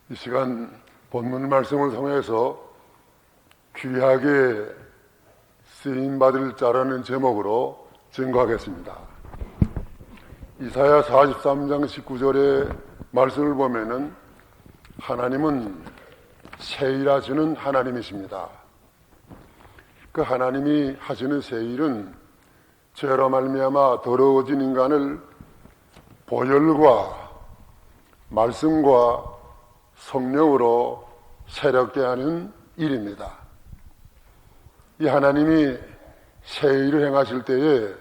이 시간 본문 말씀을 통해서 귀하게 쓰임받을 자라는 제목으로 증거하겠습니다. 이사야 43장 19절의 말씀을 보면은 하나님은 세일하시는 하나님이십니다. 그 하나님이 하시는 세일은 죄로 말미암아 더러워진 인간을 보혈과 말씀과 성령으로 새롭게 하는 일입니다. 이 하나님이 세일을 행하실 때에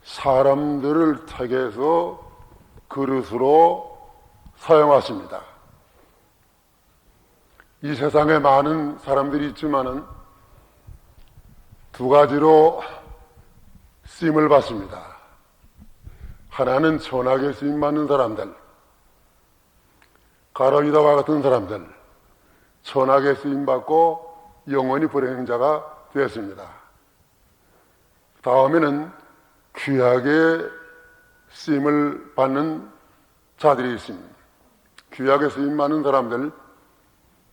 사람들을 택해서 그릇으로 사용하십니다. 이 세상에 많은 사람들이 있지만은 두 가지로 쓰임을 받습니다. 하나는 천하게 쓰임받는 사람들, 가로이다와 같은 사람들, 천하게 쓰임받고 영원히 불행자가 되었습니다. 다음에는 귀하게 쓰임을 받는 자들이 있습니다. 귀하게 쓰임받는 사람들,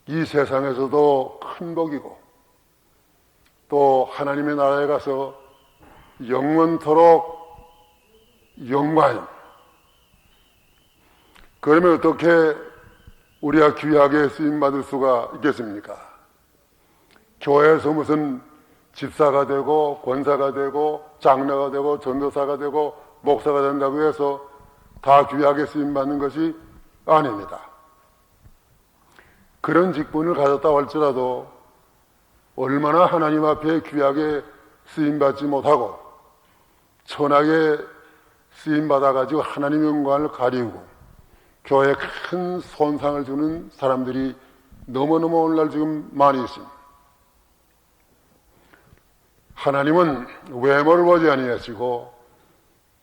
이 세상에서도 큰 복이고 또 하나님의 나라에 가서 영원토록 영광. 그러면 어떻게 우리가 귀하게 쓰임받을 수가 있겠습니까? 교회에서 무슨 집사가 되고 권사가 되고 장로가 되고 전도사가 되고 목사가 된다고 해서 다 귀하게 쓰임받는 것이 아닙니다. 그런 직분을 가졌다 할지라도 얼마나 하나님 앞에 귀하게 쓰임받지 못하고 천하게 쓰임받아가지고 하나님의 영광을 가리우고 교회에 큰 손상을 주는 사람들이 너무너무 오늘날 지금 많이 있습니다. 하나님은 외모를 보지 아니하시고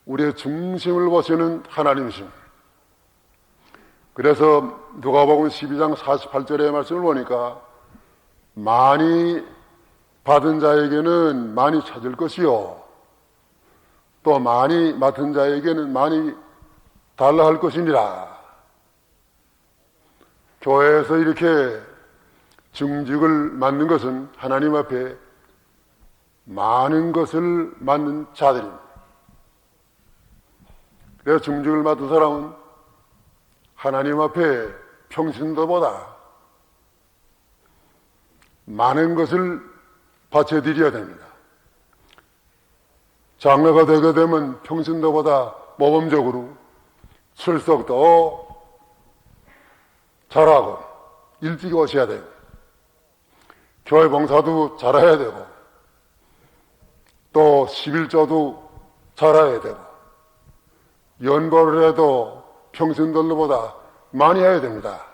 우리의 중심을 보시는 하나님이십니다. 그래서 누가복음 12장 48절의 말씀을 보니까 많이 받은 자에게는 많이 찾을 것이요 또 많이 맡은 자에게는 많이 달라 할 것이니라. 교회에서 이렇게 중직을 맡는 것은 하나님 앞에 많은 것을 맡는 자들입니다. 그래서 중직을 맡은 사람은 하나님 앞에 평신도보다 많은 것을 바쳐드려야 됩니다. 장로가 되게 되면 평신도보다 모범적으로 출석도 잘하고 일찍 오셔야 되고 교회 봉사도 잘해야 되고 또 11조도 잘해야 되고 연보를 해도 평신도보다 많이 해야 됩니다.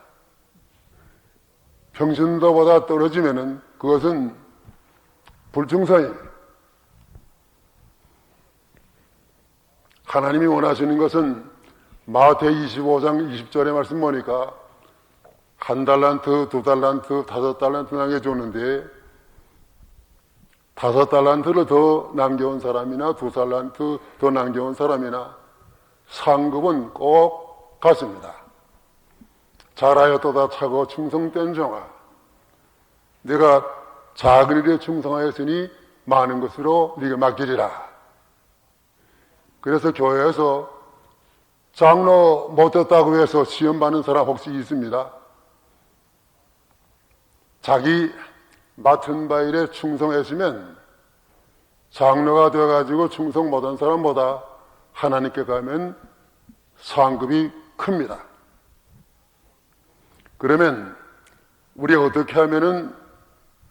평신도보다 떨어지면은 그것은 불충성입니다. 하나님이 원하시는 것은 마태복음 25장 20절의 말씀 보니까 1달란트, 2달란트, 5달란트 남겨줬는데 5달란트를 더 남겨온 사람이나 2달란트 더 남겨온 사람이나 상급은 꼭 같습니다. 잘하였도다 차고 충성된 종아, 내가 작은 일에 충성하였으니 많은 것으로 네가 맡기리라. 그래서 교회에서 장로 못됐다고 해서 시험 받는 사람 혹시 있습니다? 자기 맡은 바 일에 충성했으면 장로가 되어가지고 충성 못한 사람보다 하나님께 가면 상급이 큽니다. 그러면 우리가 어떻게 하면은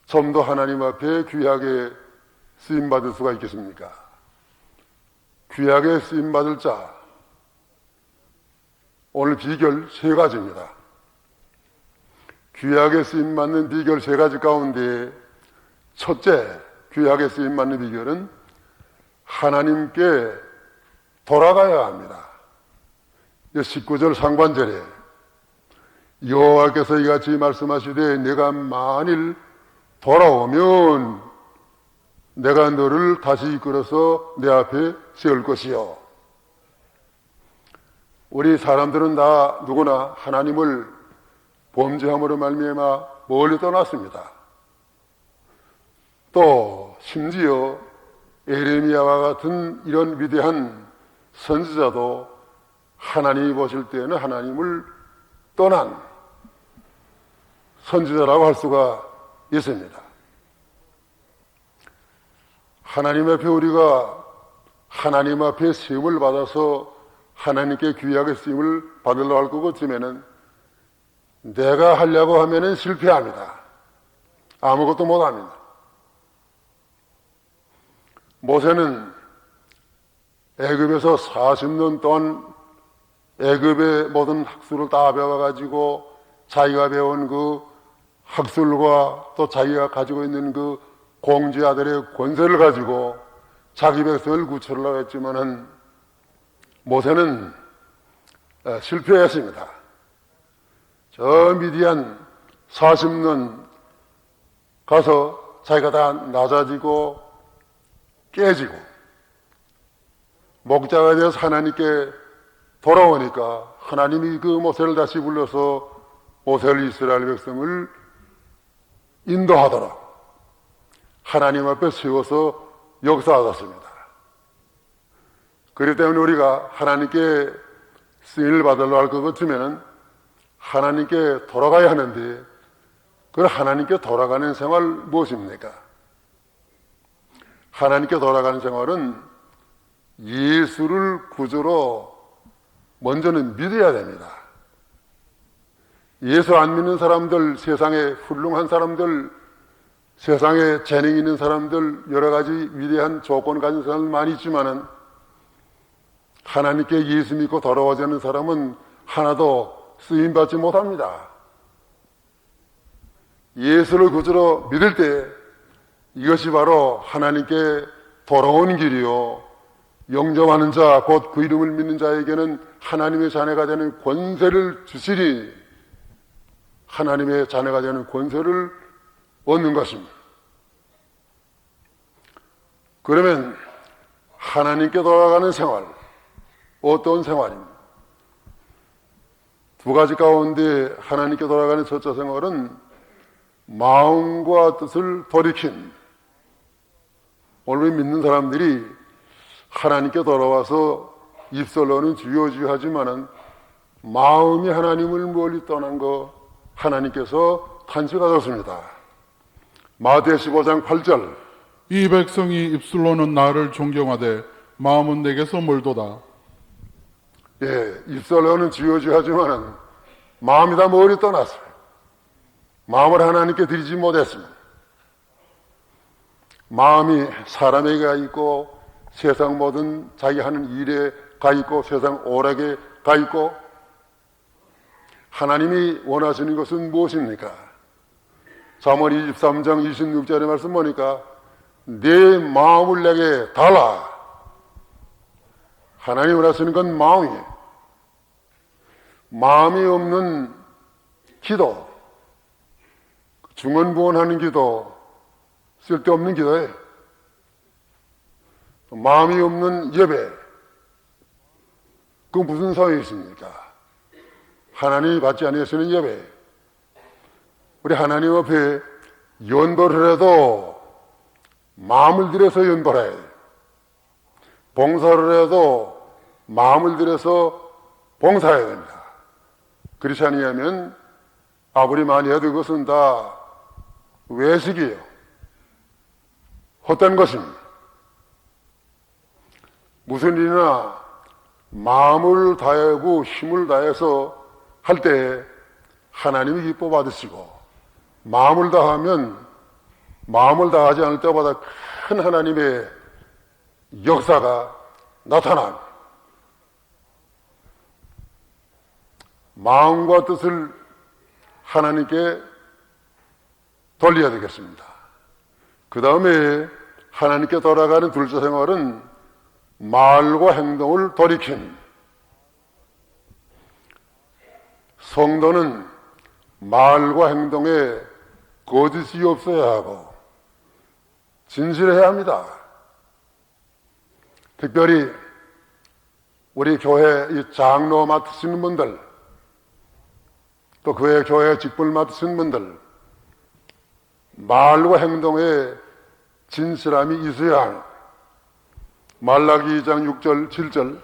좀 더 하나님 앞에 귀하게 쓰임받을 수가 있겠습니까? 귀하게 쓰임받을 자, 오늘 비결 3가지입니다. 귀하게 쓰임받는 비결 3가지 가운데 첫째, 귀하게 쓰임받는 비결은 하나님께 돌아가야 합니다. 19절 상반절에 여호와께서 이같이 말씀하시되 내가 만일 돌아오면 내가 너를 다시 이끌어서 내 앞에 세울 것이요. 우리 사람들은 다 누구나 하나님을 범죄함으로 말미암아 멀리 떠났습니다. 또 심지어 에레미야와 같은 이런 위대한 선지자도 하나님이 보실 때에는 하나님을 떠난 선지자라고 할 수가 있습니다. 하나님 앞에 우리가 하나님 앞에 세움을 받아서 하나님께 귀하게 쓰임을 받으려고 할 것 같으면은 내가 하려고 하면은 실패합니다. 아무것도 못합니다. 모세는 애굽에서 40년 동안 애굽의 모든 학술을 다 배워가지고 자기가 배운 그 학술과 또 자기가 가지고 있는 그 공주아들의 권세를 가지고 자기 백성을 구출하려고 했지만은 모세는 실패했습니다. 저 미디안 40년 가서 자기가 다 낮아지고 깨지고 목자가 되어서 하나님께 돌아오니까 하나님이 그 모세를 다시 불러서 모세를 이스라엘 백성을 인도하도록 하나님 앞에 세워서 역사하셨습니다. 그렇기 때문에 우리가 하나님께 쓰임을 받으려고 할 것 같으면 하나님께 돌아가야 하는데 그 하나님께 돌아가는 생활 무엇입니까? 하나님께 돌아가는 생활은 예수를 구주로 먼저는 믿어야 됩니다. 예수 안 믿는 사람들, 세상에 훌륭한 사람들, 세상에 재능 있는 사람들, 여러 가지 위대한 조건 가진 사람들 많이 있지만은 하나님께 예수 믿고 돌아오지 않는 사람은 하나도 쓰임받지 못합니다. 예수를 구주로 믿을 때 이것이 바로 하나님께 돌아오는 길이요, 영접하는 자, 곧 그 이름을 믿는 자에게는 하나님의 자녀가 되는 권세를 주시리, 하나님의 자녀가 되는 권세를 얻는 것입니다. 그러면 하나님께 돌아가는 생활, 어떤 생활입니까? 두 가지 가운데 하나님께 돌아가는 첫째 생활은 마음과 뜻을 돌이킨, 오늘 믿는 사람들이 하나님께 돌아와서 입술로는 주여 주여 하지만은 마음이 하나님을 멀리 떠난 거 하나님께서 탄식하셨습니다. 마태복음 15장 8절, 이 백성이 입술로는 나를 존경하되 마음은 내게서 멀도다. 예, 입술로는 주여 주여 하지만은 마음이 다 멀리 떠났어요. 마음을 하나님께 드리지 못했습니다. 마음이 사람에게 가 있고 세상 모든 자기 하는 일에 가 있고 세상 오락에 가 있고, 하나님이 원하시는 것은 무엇입니까? 잠언 23장 26절의 말씀 보니까 내 마음을 내게 달라. 하나님이 원하시는 건 마음이에요. 마음이 없는 기도, 중언부언하는 기도, 쓸데없는 기도예요. 마음이 없는 예배, 그건 무슨 소용이 있습니까? 하나님이 받지 않으시는 예배. 우리 하나님 앞에 연보를 해도 마음을 들여서 연보해야 돼요. 봉사를 해도 마음을 들여서 봉사해야 됩니다. 그렇지 아니하면 아무리 많이 해도 그것은 다 외식이에요. 헛된 것입니다. 무슨 일이나 마음을 다하고 힘을 다해서 할 때 하나님이 기뻐 받으시고, 마음을 다하면 마음을 다하지 않을 때보다 큰 하나님의 역사가 나타납니다. 마음과 뜻을 하나님께 돌려야 되겠습니다. 그 다음에 하나님께 돌아가는 둘째 생활은 말과 행동을 돌이킴. 성도는 말과 행동에 거짓이 없어야 하고 진실해야 합니다. 특별히 우리 교회 이 장로 맡으시는 분들, 또 그의 교회 직분을 맡으신 분들, 말과 행동에 진실함이 있어야 하는 말라기 2장 6절 7절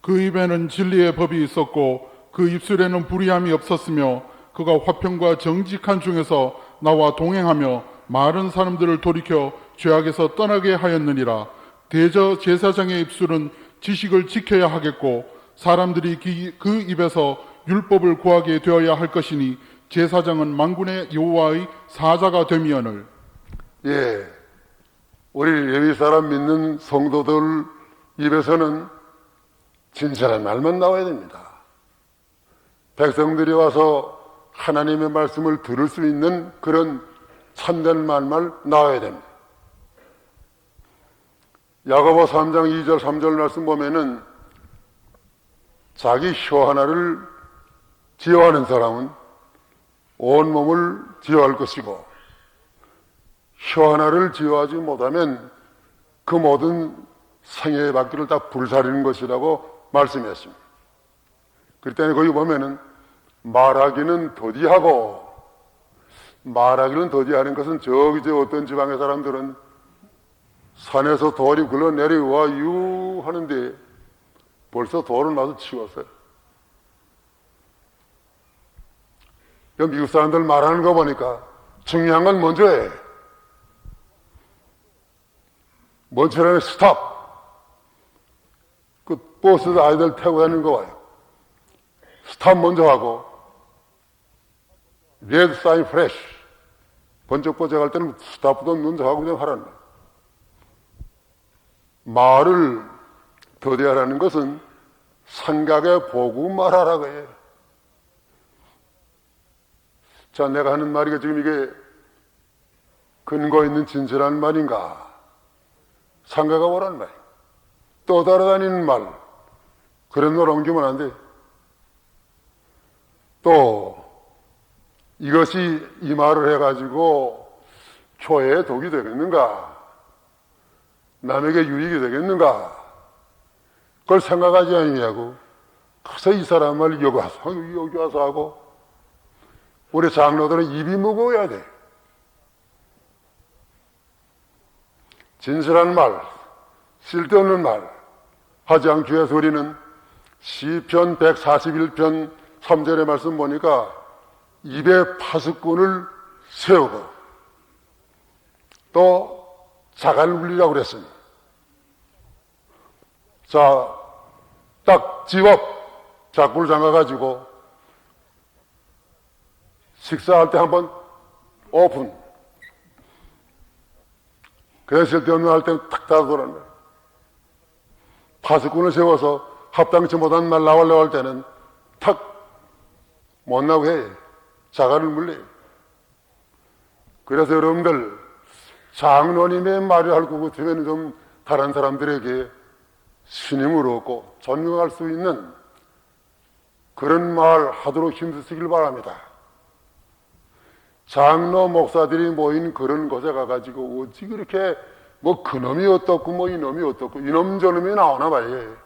그 입에는 진리의 법이 있었고 그 입술에는 불의함이 없었으며 그가 화평과 정직한 중에서 나와 동행하며 많은 사람들을 돌이켜 죄악에서 떠나게 하였느니라. 대저 제사장의 입술은 지식을 지켜야 하겠고 사람들이 그 입에서 율법을 구하게 되어야 할 것이니 제사장은 만군의 여호와의 사자가 되미언을. 예, 우리 레위 사람 믿는 성도들 입에서는 진실한 말만 나와야 됩니다. 백성들이 와서 하나님의 말씀을 들을 수 있는 그런 참된 말만 나와야 됩니다. 야고보 3장 2절 3절 말씀 보면은 자기 혀 하나를 지어하는 사람은 온몸을 지어할 것이고 혀 하나를 지어하지 못하면 그 모든 생애의 바퀴를 다 불사르는 것이라고 말씀했습니다. 그럴 때는 거기 보면은 말하기는 더디하고, 말하기는 더디하는 것은 저기 저 어떤 지방의 사람들은 산에서 돌이 굴러 내려와 유 하는데 벌써 돌을 놔서 치웠어요. 미국 사람들 말하는 거 보니까 중요한 건 먼저 해. 먼저 스탑. 그 버스도 아이들 태고 다니는 거 봐요. 스탑 먼저 하고 레드 사인 프레쉬 번쩍번쩍 할 때는 스탑부터 먼저 하고 그냥 하라는 거예요. 말을 더디하라는 것은 생각에 보고 말하라고 해요. 자, 내가 하는 말이 지금 이게 근거 있는 진실한 말인가? 생각해 보라는 말이에요. 또 따라다니는 말, 그런 걸 옮기면 안 돼. 또 이것이 이 말을 해가지고 교회에 독이 되겠는가? 남에게 유익이 되겠는가? 그걸 생각하지 않느냐고. 그래서 이 사람을 여기 와서 하고, 우리 장로들은 입이 무거워야 돼. 진실한 말, 쓸데없는 말 하지 않기 위해서 우리는 시편 141편 3절의 말씀 보니까 입에 파수꾼을 세우고 또 자갈 물리라고 그랬습니다. 자, 딱 집업 자꾸를 잠가가지고 식사할 때 한번 오픈. 그래서 쓸데없는 할 때는 탁 닫아두라는 거예요. 파수꾼을 세워서 합당치 못한 말 나오려고 할 때는 탁 못 나오게 해. 자갈을 물려요. 그래서 여러분들 장로님의 말을 할 것 같으면 좀 다른 사람들에게 신임을 얻고 존경할 수 있는 그런 말 하도록 힘쓰시길 바랍니다. 장로 목사들이 모인 그런 곳에 가가지고 어찌 그렇게 뭐 그놈이 어떻고 뭐 이놈이 어떻고 이놈 저놈이 나오나 봐요.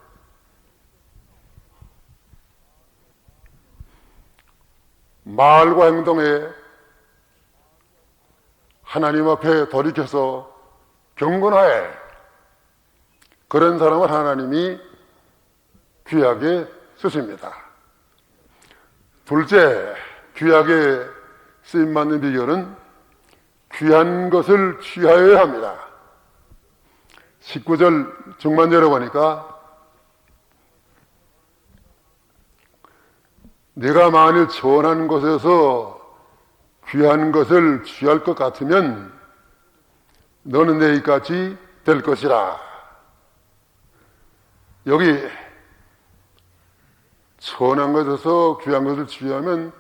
말과 행동에 하나님 앞에 돌이켜서 경건하에 그런 사람을 하나님이 귀하게 쓰십니다. 둘째, 귀하게 쓰임받는 비결은 귀한 것을 취하여야 합니다. 19절 중반절에 보니까 내가 만일 전한 곳에서 귀한 것을 취할 것 같으면 너는 내 입같이 될 것이라. 여기 선한 것에서 귀한 것을 취하면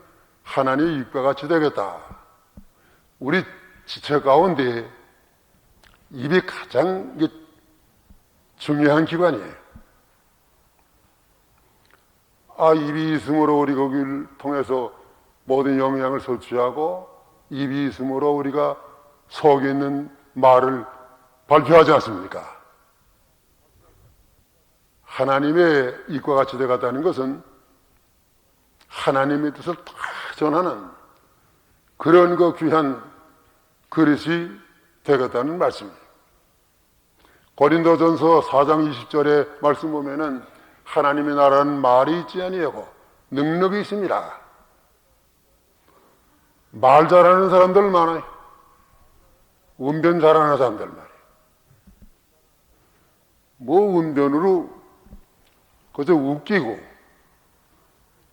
하나님의 입과 같이 되겠다. 우리 지체 가운데 입이 가장 중요한 기관이에요. 입이 있음으로 우리 거기를 통해서 모든 영향을 섭취하고 입이 있음으로 우리가 속에 있는 말을 발표하지 않습니까? 하나님의 입과 같이 되었다는 것은 하나님의 뜻을 다 전하는 그런 그 귀한 그릇이 되겠다는 말씀이에요. 고린도전서 4장 20절에 말씀 보면은 하나님의 나라는 말이 있지 아니하고 능력이 있습니다. 말 잘하는 사람들 많아요. 운변 잘하는 사람들 말이에요. 뭐 운변으로 그저 웃기고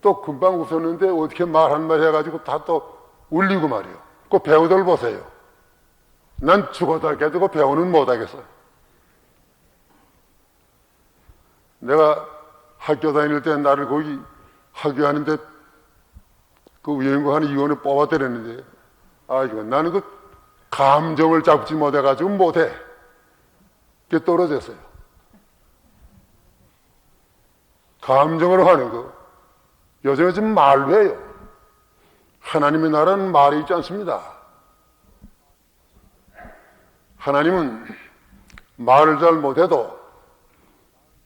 또 금방 웃었는데 어떻게 말 한마디 해가지고 다 또 울리고 말이에요. 그 배우들 보세요. 난 죽어도 깨도 그 배우는 못하겠어요. 내가 학교 다닐 때 나를 거기 학교 하는데 그 위원고 하는 위원을 뽑아드렸는데 이거 나는 그 감정을 잡지 못해가지고 못해. 그게 떨어졌어요. 감정으로 하는 거. 요즘에 지금 말로 해요. 하나님의 나라는 말이 있지 않습니다. 하나님은 말을 잘 못해도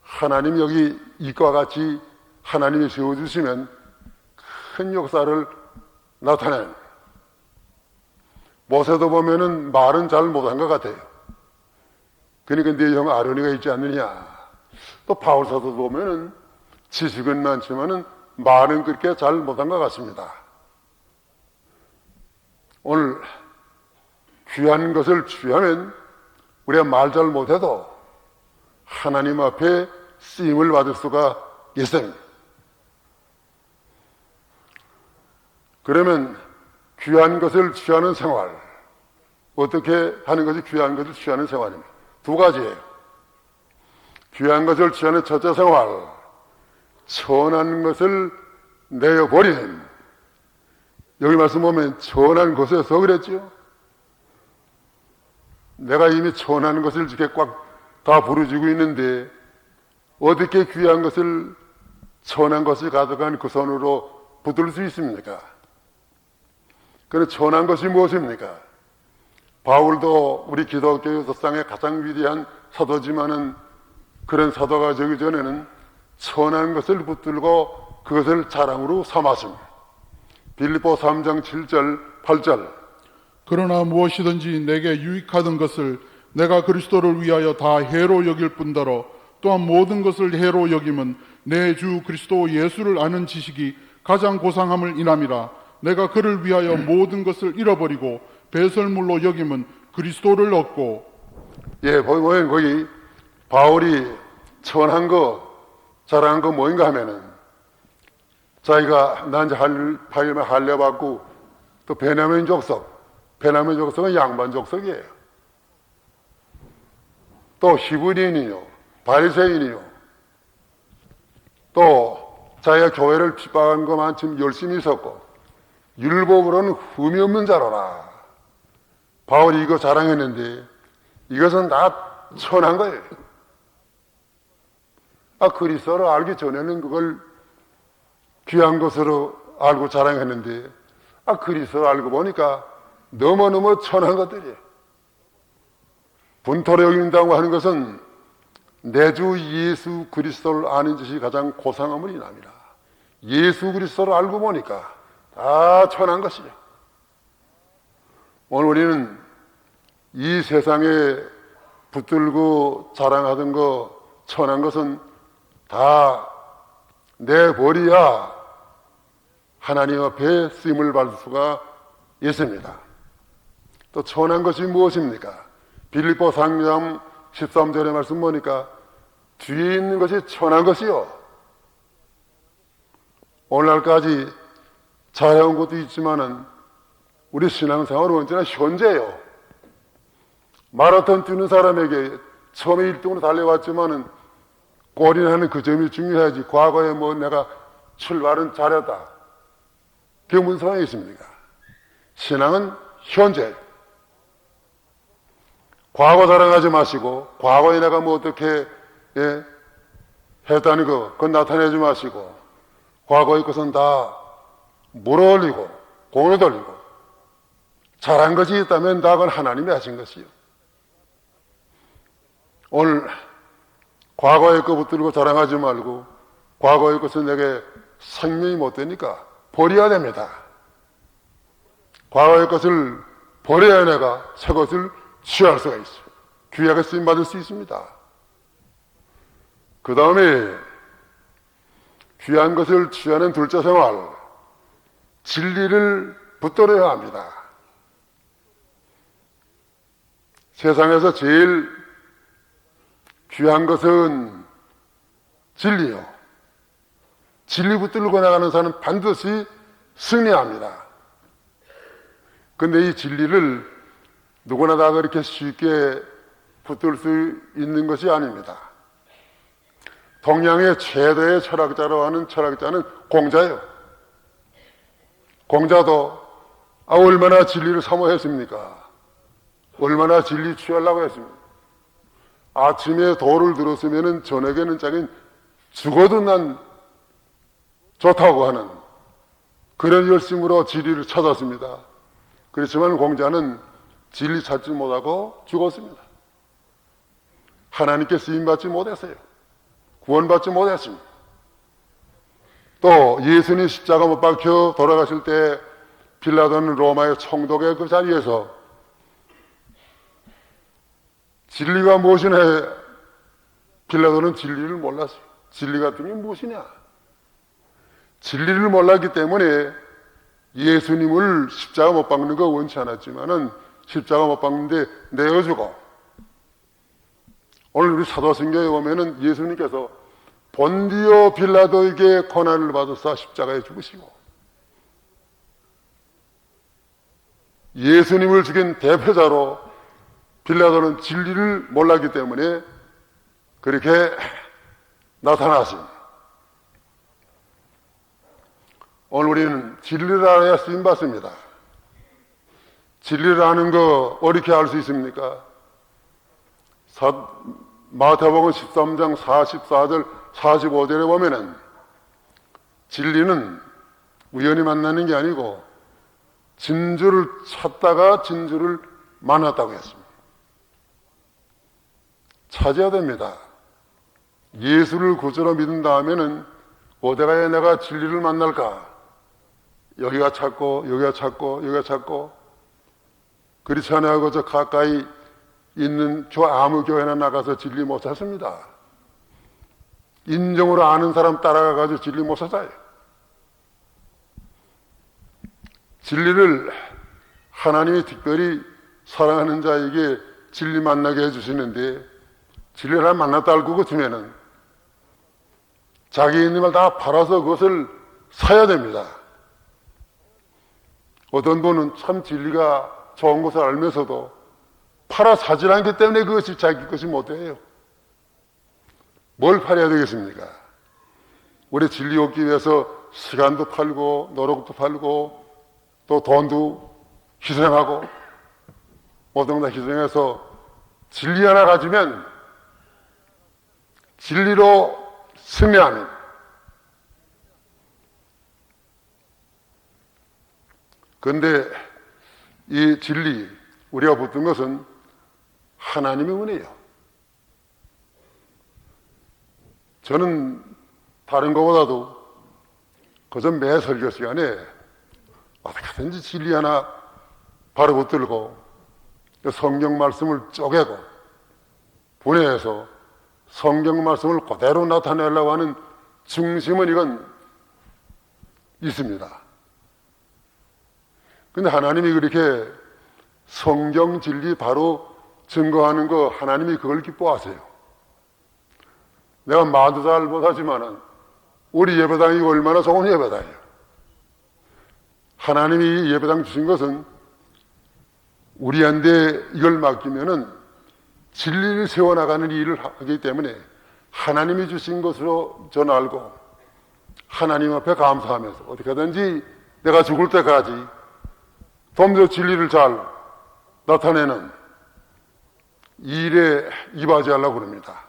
하나님 여기 이과 같이 하나님이 세워주시면 큰 역사를 나타내는. 모세도 보면은 말은 잘 못한 것 같아요. 그러니까 네 형 아론이가 있지 않느냐. 또 바울사도 보면은 지식은 많지만은 말은 그렇게 잘 못한 것 같습니다. 오늘 귀한 것을 취하면 우리가 말 잘 못해도 하나님 앞에 쓰임을 받을 수가 있습니다. 그러면 귀한 것을 취하는 생활, 어떻게 하는 것이 귀한 것을 취하는 생활입니다. 두 가지예요. 귀한 것을 취하는 첫째 생활, 천한 것을 내어버리는. 여기 말씀 보면 천한 것에서 그랬죠. 내가 이미 천한 것을 이렇게 꽉 다 부르지고 있는데 어떻게 귀한 것을 천한 것이 가득한 그 손으로 붙들 수 있습니까? 그런 천한 것이 무엇입니까? 바울도 우리 기독교 역사상의 가장 위대한 사도지만은 그런 사도가 되기 전에는 천한 것을 붙들고 그것을 자랑으로 삼았습니다. 빌립보 3장 7절 8절. 그러나 무엇이든지 내게 유익하던 것을 내가 그리스도를 위하여 다 해로 여길 뿐더러 또한 모든 것을 해로 여김은 내 주 그리스도 예수를 아는 지식이 가장 고상함을 인함이라. 내가 그를 위하여 모든 것을 잃어버리고 배설물로 여김은 그리스도를 얻고. 예, 보면 거기 바울이 천한 거 자랑한 거 뭐인가 하면은 자기가 난 이제 할례 받고 또 베냐민 족속은 양반 족속이에요. 또 히브리인이요, 바리새인이요, 또 자기가 교회를 핍박한 것만큼 열심히 있었고 율법으로는 흠이 없는 자로라. 바울이 이거 자랑했는데 이것은 다 천한 거예요. 그리스도를 알기 전에는 그걸 귀한 것으로 알고 자랑했는데 그리스도를 알고 보니까 너무너무 천한 것들이에요. 분토로 여긴다고 하는 것은 내 주 예수 그리스도를 아는 것이 가장 고상함을 인합니다. 예수 그리스도를 알고 보니까 다 천한 것이죠. 오늘 우리는 이 세상에 붙들고 자랑하던 거 천한 것은 다 내버려야 하나님 앞에 쓰임을 받을 수가 있습니다. 또 천한 것이 무엇입니까? 빌립보 3장 13절의 말씀 보니까 뒤에 있는 것이 천한 것이요. 오늘날까지 잘해온 것도 있지만은 우리 신앙생활은 언제나 현재예요. 마라톤 뛰는 사람에게 처음에 1등으로 달려왔지만은 골인하는 그 점이 중요하지. 과거에 뭐 내가 출발은 잘했다. 그게 무슨 상황이 있습니까? 신앙은 현재. 과거 자랑하지 마시고 과거에 내가 뭐 어떻게 했다는 거 그건 나타내지 마시고 과거의 것은 다 물어올리고 공을 돌리고 잘한 것이 있다면 다 그건 하나님이 하신 것이요. 오늘 과거의 것 붙들고 자랑하지 말고 과거의 것은 내게 생명이 못 되니까 버려야 됩니다. 과거의 것을 버려야 내가 새 것을 취할 수가 있어요. 귀하게 쓰임받을 수 있습니다. 그 다음에 귀한 것을 취하는 둘째 생활, 진리를 붙들어야 합니다. 세상에서 제일 귀한 것은 진리요. 진리 붙들고 나가는 사람은 반드시 승리합니다. 근데 이 진리를 누구나 다 그렇게 쉽게 붙들 수 있는 것이 아닙니다. 동양의 최대의 철학자로 하는 철학자는 공자예요. 공자도 얼마나 진리를 사모했습니까? 얼마나 진리 취하려고 했습니까? 아침에 도를 들었으면 저녁에는 자긴 죽어도 난 좋다고 하는 그런 열심으로 진리를 찾았습니다. 그렇지만 공자는 진리 찾지 못하고 죽었습니다. 하나님께 쓰임받지 못했어요. 구원받지 못했습니다. 또 예수님 십자가 못 박혀 돌아가실 때 빌라도는 로마의 총독의 그 자리에서 진리가 무엇이냐, 빌라도는 진리를 몰랐어요. 진리 같은 게 무엇이냐? 진리를 몰랐기 때문에 예수님을 십자가 못 박는 거 원치 않았지만은 십자가 못 박는데 내어주고, 오늘 우리 사도신경에 보면은 예수님께서 본디오 빌라도에게 고난을 받으사 십자가에 죽으시고, 예수님을 죽인 대표자로 빌라도는 진리를 몰랐기 때문에 그렇게 나타나십니다. 오늘 우리는 진리를 알아야 쓰임받습니다. 진리를 아는 거 어떻게 알 수 있습니까? 마태복음 13장 44절 45절에 보면은 진리는 우연히 만나는 게 아니고 진주를 찾다가 진주를 만났다고 했습니다. 찾아야 됩니다. 예수를 구주로 믿은 다음에는 어디 가야 내가 진리를 만날까? 여기가 찾고 여기가 찾고 여기가 찾고, 그렇지 않아도 저 가까이 있는 저 아무 교회나 나가서 진리 못 찾습니다. 인정으로 아는 사람 따라가가지고 진리 못 찾아요. 진리를 하나님이 특별히 사랑하는 자에게 진리 만나게 해주시는데, 진리를 만났다 알고 그치면은 자기 있는 걸 다 팔아서 그것을 사야 됩니다. 어떤 분은 참 진리가 좋은 것을 알면서도 팔아 사지 않기 때문에 그것이 자기 것이 못 돼요. 뭘 팔아야 되겠습니까? 우리 진리 얻기 위해서 시간도 팔고 노력도 팔고 또 돈도 희생하고 모든 다 희생해서 진리 하나 가지면 진리로 승리하는, 그런데 이 진리 우리가 붙든 것은 하나님의 은혜예요. 저는 다른 것보다도 그저 매 설교 시간에 어떻게든지 진리 하나 바로 붙들고 성경 말씀을 쪼개고 분해해서 성경 말씀을 그대로 나타내려고 하는 중심은 이건 있습니다. 근데 하나님이 그렇게 성경 진리 바로 증거하는 거 하나님이 그걸 기뻐하세요. 내가 말도 잘 못하지만은 우리 예배당이 얼마나 좋은 예배당이에요. 하나님이 예배당 주신 것은 우리한테 이걸 맡기면은 진리를 세워나가는 일을 하기 때문에 하나님이 주신 것으로 저는 알고 하나님 앞에 감사하면서 어떻게 하든지 내가 죽을 때까지 좀 더 진리를 잘 나타내는 이 일에 임하지하려고 합니다.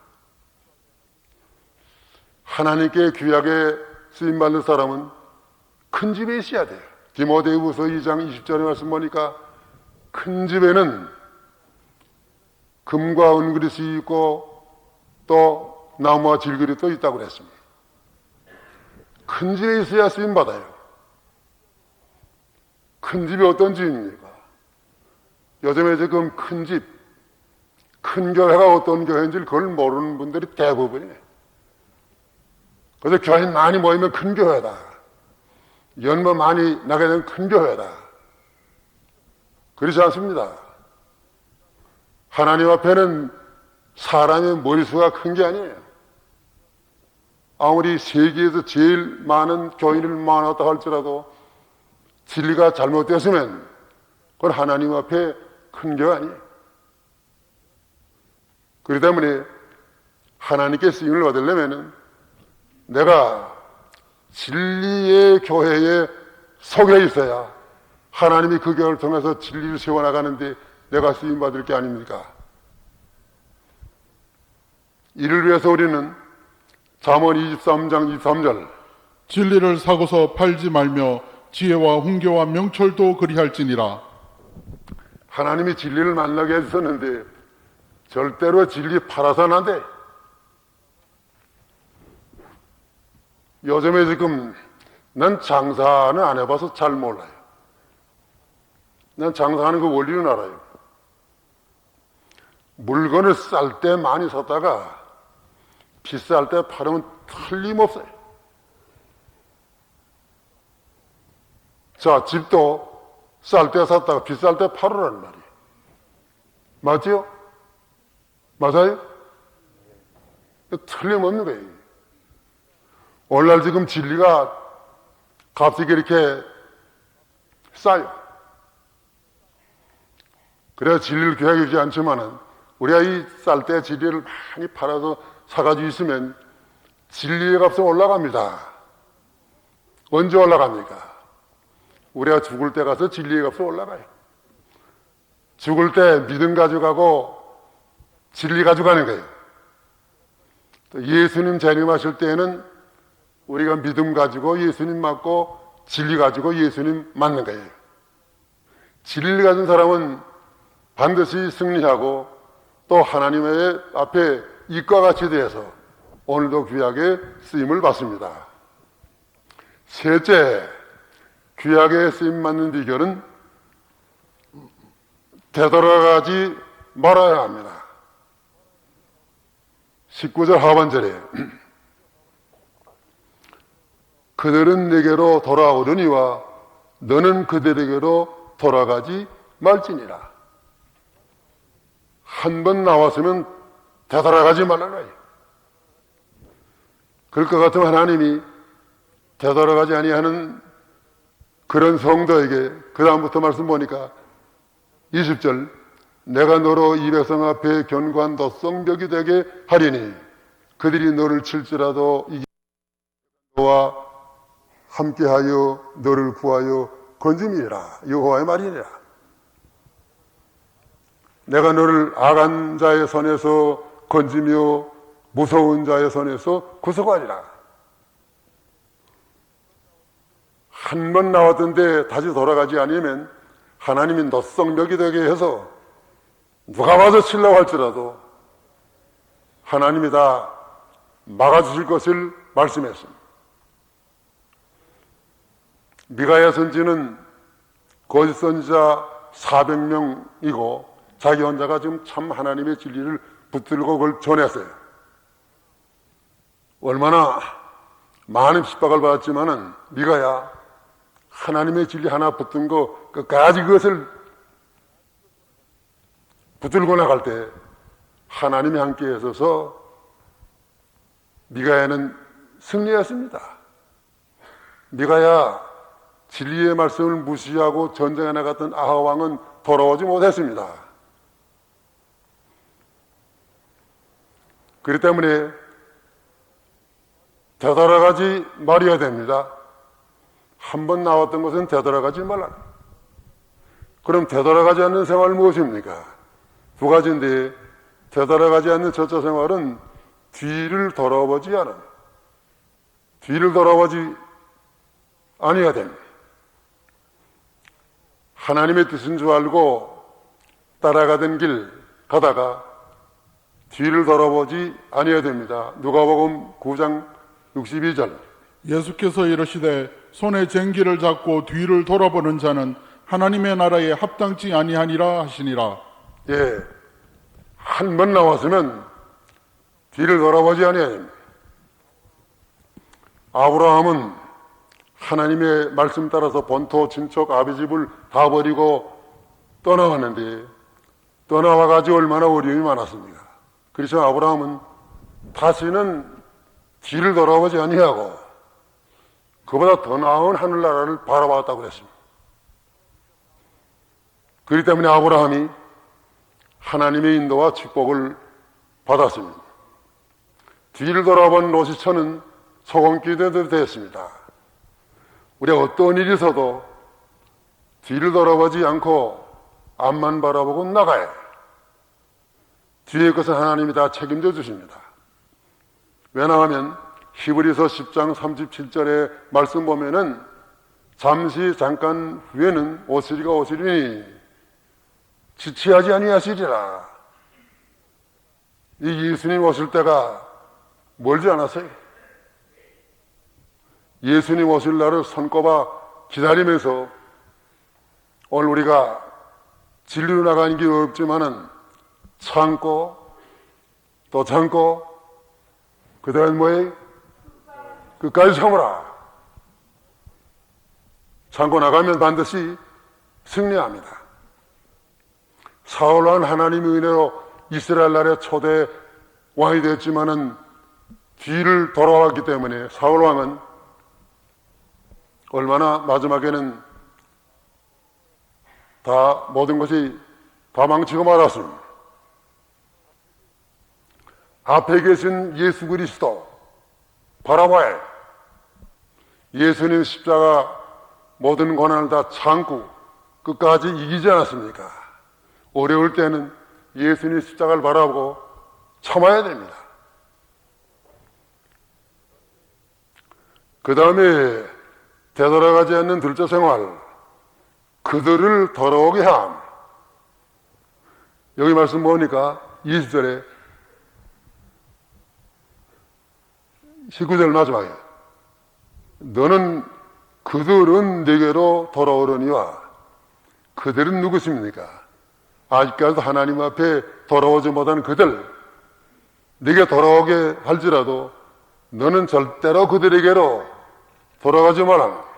하나님께 귀하게 쓰임받는 사람은 큰 집에 있어야 돼요. 디모데후서 2장 20절에 말씀 보니까 큰 집에는 금과 은그릇이 있고 또 나무와 질그릇도 있다고 그랬습니다. 큰 집에 있어야 쓰임받아요. 큰 집이 어떤 집입니까? 요즘에 지금 큰 집, 큰 교회가 어떤 교회인지 그걸 모르는 분들이 대부분이에요. 그래서 교인 많이 모이면 큰 교회다. 연모 많이 나게 되면 큰 교회다. 그렇지 않습니다. 하나님 앞에는 사람의 머릿수가 큰 게 아니에요. 아무리 세계에서 제일 많은 교인을 모아놨다 할지라도 진리가 잘못되었으면 그건 하나님 앞에 큰 게 아니에요. 그렇기 때문에 하나님께 쓰임을 받으려면 내가 진리의 교회에 속해 있어야 하나님이 그 교회를 통해서 진리를 세워나가는데 내가 쓰임 받을 게 아닙니까? 이를 위해서 우리는 잠언 23장 23절 진리를 사고서 팔지 말며 지혜와 훈계와 명철도 그리할지니라. 하나님이 진리를 만나게 해주셨는데 절대로 진리 팔아서는 안 돼. 요즘에 지금 난 장사는 안 해봐서 잘 몰라요. 난 장사하는 그 원리는 알아요. 물건을 쌀 때 많이 샀다가 비쌀 때 팔으면 틀림없어요. 자, 집도 쌀 때 샀다가 비쌀 때 팔으라는 말이에요. 맞지요? 맞아요? 틀림없는 거예요. 오늘날 지금 진리가 값이 이렇게 싸요. 그래야 진리를 귀하게 주지 않지만은 우리가 이 쌀 때 진리를 많이 팔아서 사가지고 있으면 진리의 값은 올라갑니다. 언제 올라갑니까? 우리가 죽을 때 가서 진리의 값은 올라가요. 죽을 때 믿음 가져가고 진리 가져가는 거예요. 또 예수님 재림하실 때에는 우리가 믿음 가지고 예수님 맞고 진리 가지고 예수님 맞는 거예요. 진리를 가진 사람은 반드시 승리하고 또 하나님의 앞에 이과 같이 되어서 오늘도 귀하게 쓰임을 받습니다. 셋째, 귀하게 쓰임 받는 비결은 되돌아가지 말아야 합니다. 19절 하반절에 그들은 내게로 돌아오려니와 너는 그들에게로 돌아가지 말지니라. 한 번 나왔으면 되돌아가지 말라는 거예요. 그럴 것 같으면 하나님이 되돌아가지 아니하는 그런 성도에게 그 다음부터 말씀 보니까 20절 내가 너로 이 백성 앞에 견고한 도성벽이 되게 하리니 그들이 너를 칠지라도 이기 너와 함께하여 너를 구하여 건짐이라 여호와의 말이니라. 내가 너를 악한 자의 손에서 건지며 무서운 자의 손에서 구속하리라. 한 번 나왔던데 다시 돌아가지 않으면 하나님이 노성벽이 되게 해서 누가 와서 치려고 할지라도 하나님이 다 막아주실 것을 말씀했습니다. 미가야 선지는 거짓 선지자 400명이고 자기 혼자가 지금 참 하나님의 진리를 붙들고 그걸 전했어요. 얼마나 많은 핍박을 받았지만은 미가야 하나님의 진리 하나 붙든 거 끝까지 그것을 붙들고 나갈 때 하나님이 함께 있어서 미가야는 승리했습니다. 미가야 진리의 말씀을 무시하고 전쟁에 나갔던 아하 왕은 돌아오지 못했습니다. 그렇기 때문에 되돌아가지 말아야 됩니다. 한 번 나왔던 것은 되돌아가지 말라. 그럼 되돌아가지 않는 생활은 무엇입니까? 두 가지인데 되돌아가지 않는 첫째 생활은 뒤를 돌아보지 않음. 뒤를 돌아보지 아니어야 됩니다. 하나님의 뜻인 줄 알고 따라가던 길 가다가 뒤를 돌아보지 아니어야 됩니다. 누가복음 9장 62절 예수께서 이르시되 손에 쟁기를 잡고 뒤를 돌아보는 자는 하나님의 나라에 합당치 아니하니라 하시니라. 예, 한 번 나왔으면 뒤를 돌아보지 아니하니. 아브라함은 하나님의 말씀 따라서 본토 친척 아비 집을 다 버리고 떠나왔는데 떠나와가지고 얼마나 어려움이 많았습니까? 그래서 아브라함은 다시는 뒤를 돌아보지 아니하고 그보다 더 나은 하늘나라를 바라봤다고 그랬습니다. 그렇기 때문에 아브라함이 하나님의 인도와 축복을 받았습니다. 뒤를 돌아본 롯이처는 소금기도도 되었습니다. 우리가 어떤 일이 있어도 뒤를 돌아보지 않고 앞만 바라보고 나가야 뒤의 것은 하나님이 다 책임져 주십니다. 왜냐하면 히브리서 10장 37절의 말씀 보면은 잠시 잠깐 후에는 오시리가 오시리니 지체하지 아니하시리라. 이 예수님 오실 때가 멀지 않았어요. 예수님 오실 날을 손꼽아 기다리면서 오늘 우리가 진리로 나가는 게 어렵지만은 참고 또 참고 그 다음에 뭐예요? 끝까지 참으라. 참고 나가면 반드시 승리합니다. 사울왕은 하나님의 은혜로 이스라엘 나라의 초대 왕이 되었지만은 뒤를 돌아왔기 때문에 사울왕은 얼마나 마지막에는 다 모든 것이 다 망치고 말았습니다. 앞에 계신 예수 그리스도 바라봐야 예수님 십자가 모든 고난을 다 참고 끝까지 이기지 않았습니까? 어려울 때는 예수님 십자가를 바라보고 참아야 됩니다. 그 다음에 되돌아가지 않는 둘째 생활, 그들을 돌아오게 함. 여기 말씀 보니까 20절에 19절 마지막에 너는 그들은 내게로 돌아오려니와 그들은 누구십니까? 아직까지도 하나님 앞에 돌아오지 못한 그들, 네게 돌아오게 할지라도 너는 절대로 그들에게로 돌아가지 마라.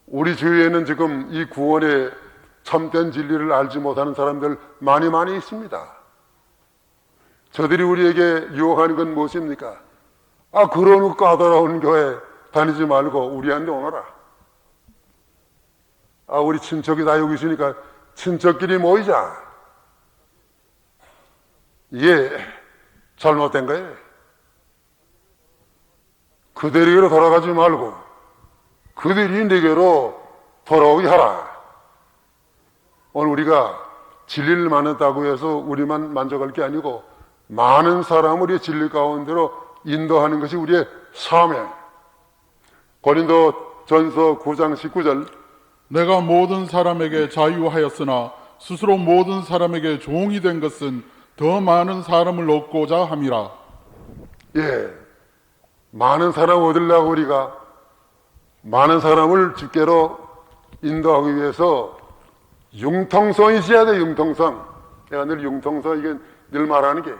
우리 주위에는 지금 이 구원의 참된 진리를 알지 못하는 사람들 많이 있습니다. 저들이 우리에게 유혹하는 건 무엇입니까? 아, 그런 까다로운 교회 다니지 말고 우리한테 오너라. 아, 우리 친척이 다 여기 있으니까 친척끼리 모이자. 이게 잘못된 거예요. 그들에게로 돌아가지 말고 그들이 내게로 돌아오게 하라. 오늘 우리가 진리를 만났다고 해서 우리만 만족할 게 아니고 많은 사람을 이 진리 가운데로 인도하는 것이 우리의 사명. 고린도 전서 9장 19절 내가 모든 사람에게 자유하였으나 스스로 모든 사람에게 종이 된 것은 더 많은 사람을 얻고자 함이라. 예, 많은 사람 얻으려고 우리가 많은 사람을 주께로 인도하기 위해서 융통성이 있어야 돼. 융통성. 내가 늘 융통성 이게 늘 말하는 게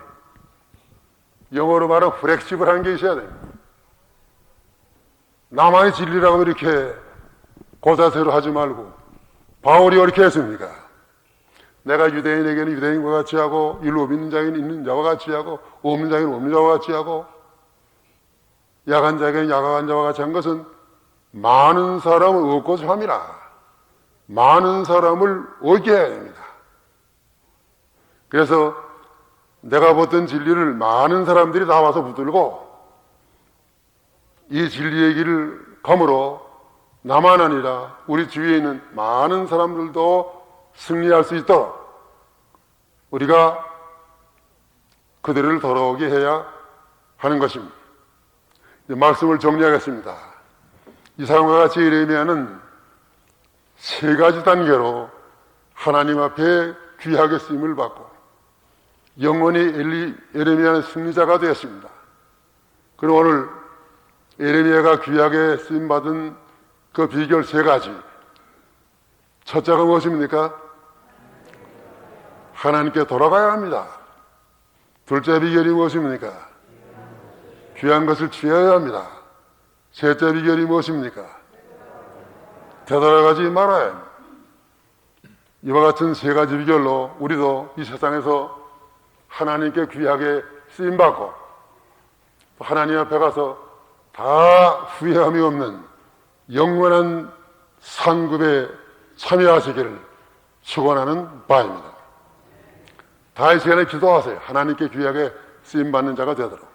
영어로 말하면 플렉시블한 게 있어야 돼. 나만의 진리라고 이렇게 고자세로 하지 말고 바울이 어떻게 했습니까? 내가 유대인에게는 유대인과 같이 하고 일로 믿는 자에게는 있는 자와 같이 하고 없는 자에게는 없는 자와 같이 하고 약한 자에게는 약한 자와 같이 한 것은 많은 사람을 얻고자 함이라. 많은 사람을 얻게 해야 됩니다. 그래서 내가 보던 진리를 많은 사람들이 나와서 붙들고 이 진리의 길을 감으로 나만 아니라 우리 주위에 있는 많은 사람들도 승리할 수 있도록 우리가 그들을 돌아오게 해야 하는 것입니다. 이제 말씀을 정리하겠습니다. 이사람과 같이 예레미야는 세 가지 단계로 하나님 앞에 귀하게 쓰임을 받고 영원히 예레미야는 승리자가 되었습니다. 그럼 오늘 예레미야가 귀하게 쓰임받은 그 비결 세 가지. 첫째가 무엇입니까? 하나님께 돌아가야 합니다. 둘째 비결이 무엇입니까? 귀한 것을 취해야 합니다. 셋째 비결이 무엇입니까? 되돌아가지 말아야 합니다. 이와 같은 세 가지 비결로 우리도 이 세상에서 하나님께 귀하게 쓰임받고 하나님 앞에 가서 다 후회함이 없는 영원한 상급에 참여하시기를 축원하는 바입니다. 다 이 시간에 기도하세요. 하나님께 귀하게 쓰임받는 자가 되도록.